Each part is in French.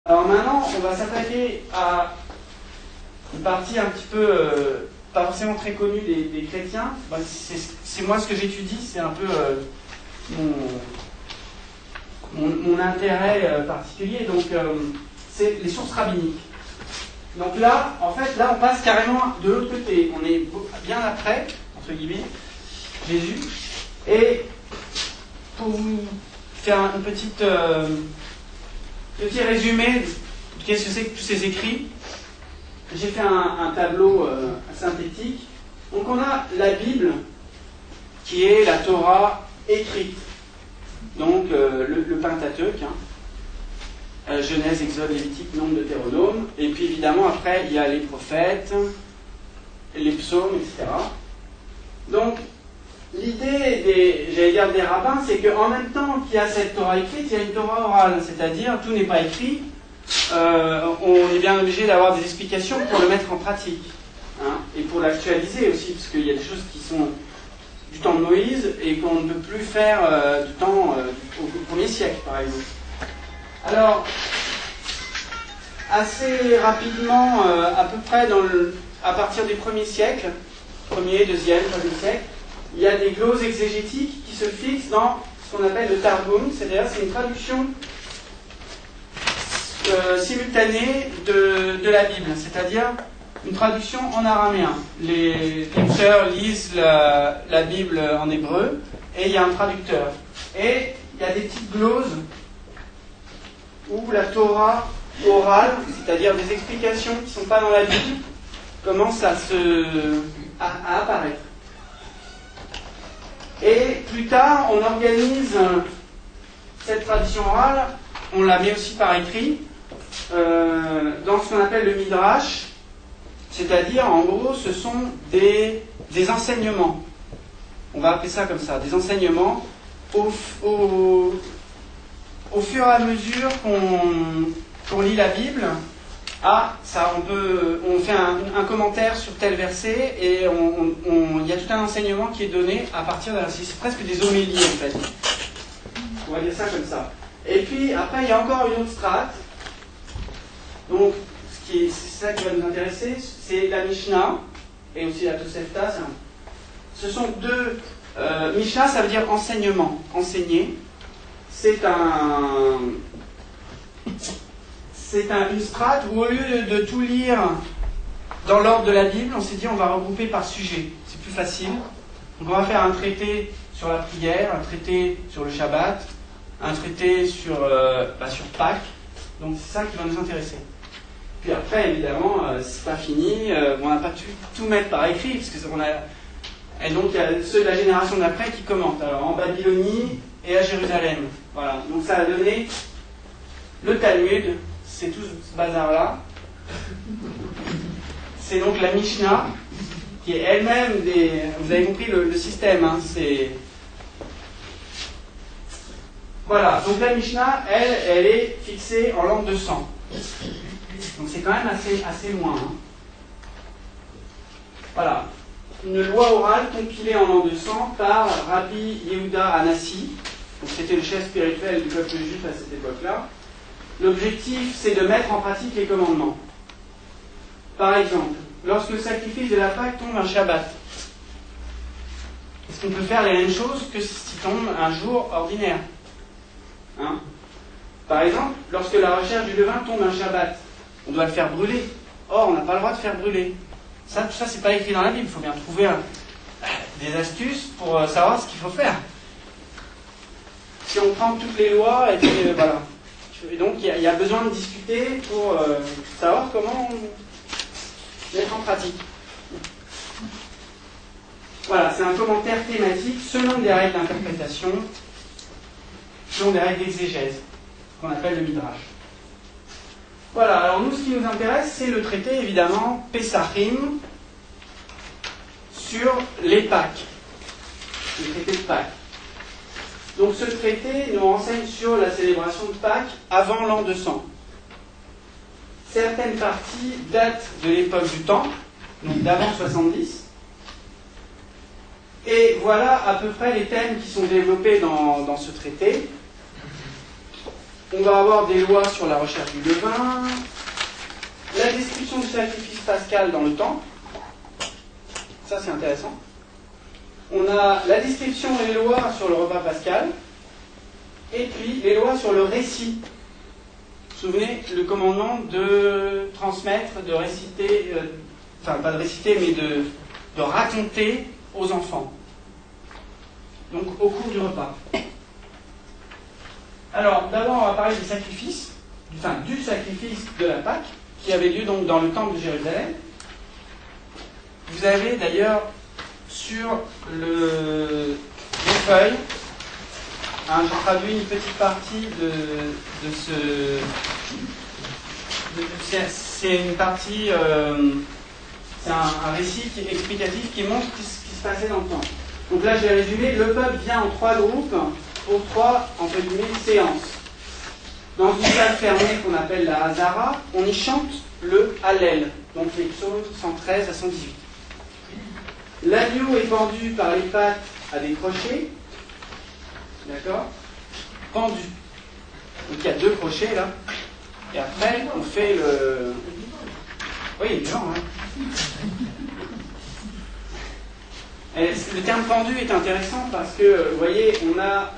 Alors maintenant, on va s'attaquer à une partie un petit peu, pas forcément très connue des chrétiens. Bah, c'est moi ce que j'étudie, c'est un peu mon intérêt particulier. Donc, c'est les sources rabbiniques. Donc là, en fait, là, on passe carrément de l'autre côté. On est bien après, entre guillemets, Jésus. Et pour vous faire un petit résumé de qu'est-ce que c'est que tous ces écrits, j'ai fait un tableau synthétique. Donc on a la Bible, qui est la Torah écrite. Donc le Pentateuque, Genèse, Exode, Lévitique, Nombre, Deutéronome. Et puis évidemment, après, il y a les prophètes, les psaumes, etc. Donc, l'idée des rabbins, c'est qu'en même temps qu'il y a cette Torah écrite, il y a une Torah orale. C'est-à-dire, tout n'est pas écrit. On est bien obligé d'avoir des explications pour le mettre en pratique. Et pour l'actualiser aussi, parce qu'il y a des choses qui sont du temps de Moïse et qu'on ne peut plus faire du temps au 1er siècle, par exemple. Alors, assez rapidement, à peu près à partir du 1er siècle, 1er, 2e, 3e siècle, il y a des gloses exégétiques qui se fixent dans ce qu'on appelle le Targum, c'est-à-dire c'est une traduction simultanée de la Bible, c'est-à-dire une traduction en araméen. Les lecteurs lisent la Bible en hébreu et il y a un traducteur. Et il y a des petites gloses où la Torah orale, c'est-à-dire des explications qui ne sont pas dans la Bible, commencent à apparaître. Et plus tard, on organise cette tradition orale, on la met aussi par écrit, dans ce qu'on appelle le Midrash, c'est-à-dire, en gros, ce sont des enseignements. On va appeler ça comme ça, des enseignements au fur et à mesure qu'on lit la Bible. On fait un commentaire sur tel verset et il y a tout un enseignement qui est donné à partir d'un verset. C'est presque des homélies en fait. On va dire ça comme ça. Et puis après il y a encore une autre strate. Donc c'est ça qui va nous intéresser, c'est la Mishnah et aussi la Tosefta. Ce sont deux. Mishnah, ça veut dire enseignement, enseigner. C'est une strate où au lieu de tout lire dans l'ordre de la Bible, on s'est dit on va regrouper par sujet. C'est plus facile. Donc on va faire un traité sur la prière, un traité sur le Shabbat, un traité sur Pâques. Donc c'est ça qui va nous intéresser. Puis après, évidemment, c'est pas fini. On n'a pas pu tout mettre par écrit, parce que et donc il y a ceux de la génération d'après qui commentent. Alors en Babylonie et à Jérusalem. Voilà. Donc ça a donné le Talmud. C'est tout ce bazar-là. C'est donc la Mishnah, qui est elle-même vous avez compris le système, Voilà, donc la Mishnah, elle est fixée en l'an 200. Donc c'est quand même assez loin. Voilà. Une loi orale compilée en l'an 200 par Rabbi Yehuda Hanassi. Donc c'était le chef spirituel du peuple juif à cette époque-là. L'objectif, c'est de mettre en pratique les commandements. Par exemple, lorsque le sacrifice de la Pâque tombe un Shabbat, est-ce qu'on peut faire les mêmes choses que s'il tombe un jour ordinaire ? Par exemple, lorsque la recherche du levain tombe un Shabbat, on doit le faire brûler. Or, on n'a pas le droit de faire brûler. Tout ça, c'est pas écrit dans la Bible. Il faut bien trouver des astuces pour savoir ce qu'il faut faire. Si on prend toutes les lois, et puis voilà. Et donc, il y a besoin de discuter pour savoir comment mettre en pratique. Voilà, c'est un commentaire thématique selon des règles d'interprétation, selon des règles d'exégèse, qu'on appelle le Midrash. Voilà, alors nous, ce qui nous intéresse, c'est le traité, évidemment, Pesachim, sur les Pâques. Le traité de Pâques. Donc ce traité nous renseigne sur la célébration de Pâques avant l'an 200. Certaines parties datent de l'époque du Temple, donc d'avant 70. Et voilà à peu près les thèmes qui sont développés dans ce traité. on va avoir des lois sur la recherche du levain, la description du sacrifice pascal dans le temple. Ça, c'est intéressant. On a la description et les lois sur le repas pascal, et puis les lois sur le récit. Vous vous souvenez, le commandement de transmettre, de réciter, enfin pas de réciter, mais de raconter aux enfants. Donc au cours du repas. Alors d'abord on va parler du sacrifice, du sacrifice de la Pâque, qui avait lieu donc dans le temple de Jérusalem. Vous avez d'ailleurs sur les feuilles, j'ai traduit une petite partie de ce... C'est une partie, c'est un récit explicatif qui montre ce qui se passait dans le temple. Donc là, je vais résumer. Le peuple vient en 3 groupes pour 3, entre guillemets, séances. Dans une salle fermée qu'on appelle la Hazara, on y chante le Hallel, donc les psaumes 113 à 118. L'agneau est pendu par les pattes à des crochets, d'accord, pendu. Donc il y a 2 crochets là, et après on fait le... Oui, il y a des gens, hein. Et le terme pendu est intéressant parce que, vous voyez, on a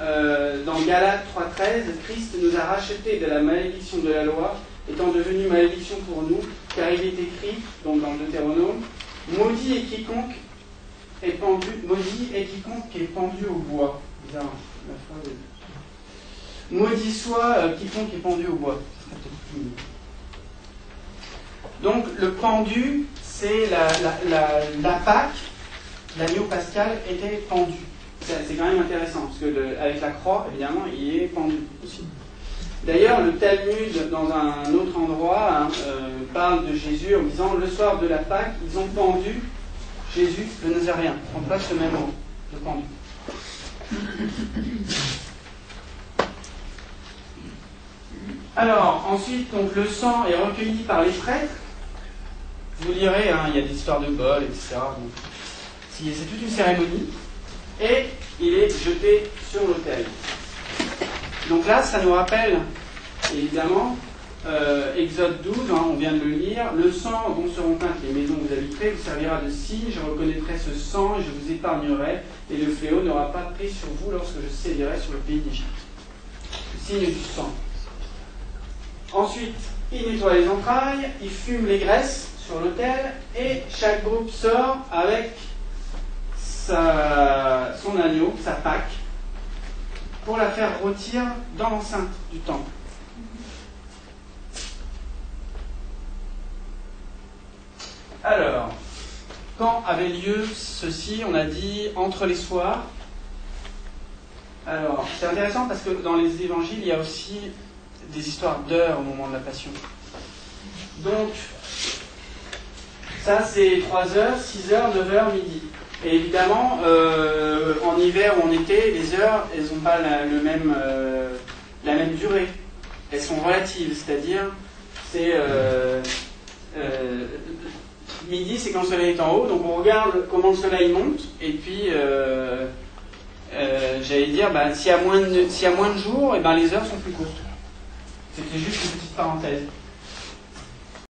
dans Galates 3.13, Christ nous a rachetés de la malédiction de la loi, étant devenu malédiction pour nous, car il est écrit, donc dans le Deutéronome, maudit est quiconque est pendu, maudit est quiconque est pendu au bois. Bizarre, la phrase. Maudit soit quiconque est pendu au bois. Donc le pendu, c'est la Pâque. L'agneau pascal était pendu. C'est quand même intéressant, parce que avec la croix, évidemment, il est pendu aussi. D'ailleurs, le Talmud, dans un autre endroit, parle de Jésus en disant, le soir de la Pâque, ils ont pendu Jésus, le Nazaréen. On place ce même mot, le pendu. Alors, ensuite, donc, le sang est recueilli par les prêtres. Vous lirez, il y a des histoires de bols, etc. Donc, c'est toute une cérémonie, et il est jeté sur l'autel. Donc là, ça nous rappelle, évidemment, Exode 12, on vient de le lire, le sang dont seront peintes les maisons où vous habiterez vous servira de signe, je reconnaîtrai ce sang et je vous épargnerai, et le fléau n'aura pas pris sur vous lorsque je sévirai sur le pays d'Égypte. Le signe du sang. Ensuite, il nettoie les entrailles, il fume les graisses sur l'autel, et chaque groupe sort avec son agneau, sa Pâque, pour la faire rôtir dans l'enceinte du temple. Alors, quand avait lieu ceci? On a dit entre les soirs. Alors, c'est intéressant parce que dans les évangiles, il y a aussi des histoires d'heures au moment de la Passion. Donc, ça c'est 3 heures, 6 heures, 9 heures, midi. Et évidemment, en hiver ou en été, les heures, elles n'ont pas la même durée. Elles sont relatives, c'est-à-dire, c'est midi, c'est quand le soleil est en haut, donc on regarde comment le soleil monte, et puis, j'allais dire, s'il y a moins de jours, et les heures sont plus courtes. C'était juste une petite parenthèse.